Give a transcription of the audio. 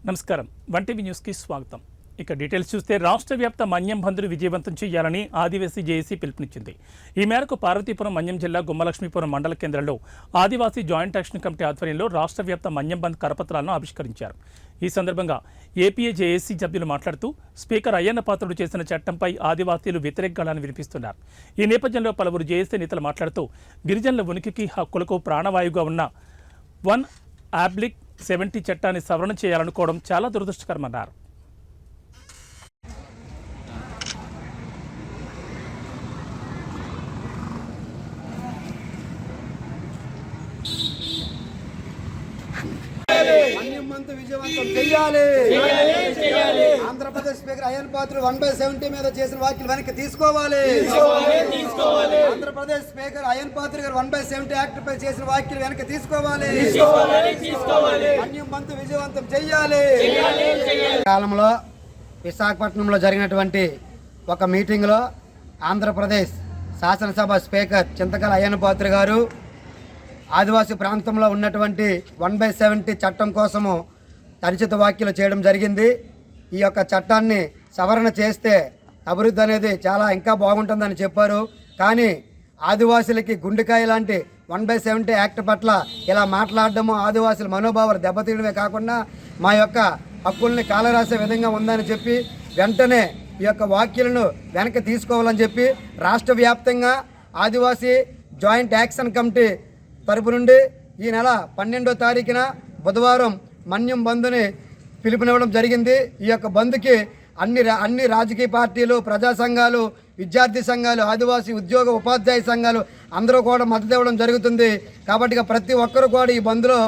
నమస్కారం. One TV న్యూస్కి స్వాగతం. ఇక డీటెయిల్స్ చూస్తే రాష్ట్ర వ్యాప్త మన్యం బంద్ను విజయవంతం చేయాలని ఆదివాసీ జేఏసీ పిలుపునిచ్చింది. ఈ మేరకు పార్వతీపురం మన్యం జిల్లా గుమ్మలక్ష్మీపురం మండల కేంద్రంలో ఆదివాసీ జాయింట్ యాక్షన్ కమిటీ ఆధ్వర్యంలో రాష్ట్ర వ్యాప్త మన్యం బంద్ కరపత్రాలను ఆవిష్కరించారు. ఈ సందర్భంగా ఏపీఏ జేఏసీ సభ్యులు మాట్లాడుతూ స్పీకర్ అయ్యన్న పాత్రుడు చేసిన చట్టంపై ఆదివాసీలు వ్యతిరేక గళాన్ని వినిపిస్తున్నారు. ఈ నేపథ్యంలో పలువురు జేఏసీ నేతలు మాట్లాడుతూ గిరిజనుల ఉనికికి హక్కులకు ప్రాణవాయువుగా ఉన్న 1/70 చట్టాన్ని సవరణ చేయాలనుకోవడం చాలా దురదృష్టకరమన్నారు. విజయవంతం చేయాలి. ఆంధ్రప్రదేశ్ స్పీకర్ అయ్యన్న పాత్రుడు 1/70 మీద చేసిన వ్యాఖ్యలు వెనక్కి తీసుకోవాలి. ఆంధ్రప్రదేశ్ స్పీకర్ అయ్యన్న పాత్రుడు గారు 1/70 యాక్ట్ పై చేసిన వ్యాఖ్యలు వెనక్కి తీసుకోవాలి. మన్యం బంద్ విజయవంతం చేయాలి. కాలంలో విశాఖపట్నంలో జరిగినటువంటి ఒక మీటింగ్లో ఆంధ్రప్రదేశ్ శాసనసభ స్పీకర్ చింతకాయల అయ్యన్న పాత్రుడు గారు ఆదివాసీ ప్రాంతంలో ఉన్నటువంటి 1/70 చట్టం కోసము తనిచిత వ్యాఖ్యలు చేయడం జరిగింది. ఈ యొక్క చట్టాన్ని సవరణ చేస్తే అభివృద్ధి అనేది చాలా ఇంకా బాగుంటుందని చెప్పారు. కానీ ఆదివాసులకి గుండెకాయ లాంటి 1/70 యాక్ట్ పట్ల ఇలా మాట్లాడడము ఆదివాసుల మనోభావాలు దెబ్బతీయడమే కాకుండా మా యొక్క హక్కుల్ని కాలరాసే విధంగా ఉందని చెప్పి వెంటనే ఈ యొక్క వ్యాఖ్యలను వెనక్కి తీసుకోవాలని చెప్పి రాష్ట్ర వ్యాప్తంగా ఆదివాసీ జాయింట్ యాక్షన్ కమిటీ తరపు నుండి ఈ నెల 12వ తారీఖున బుధవారం మన్యం బంద్ని పిలుపునివ్వడం జరిగింది. ఈ యొక్క బంద్కి అన్ని రాజకీయ పార్టీలు, ప్రజా సంఘాలు, విద్యార్థి సంఘాలు, ఆదివాసీ ఉద్యోగ ఉపాధ్యాయ సంఘాలు అందరూ కూడా మద్దతు ఇవ్వడం జరుగుతుంది. కాబట్టి ప్రతి ఒక్కరు కూడా ఈ బంద్లో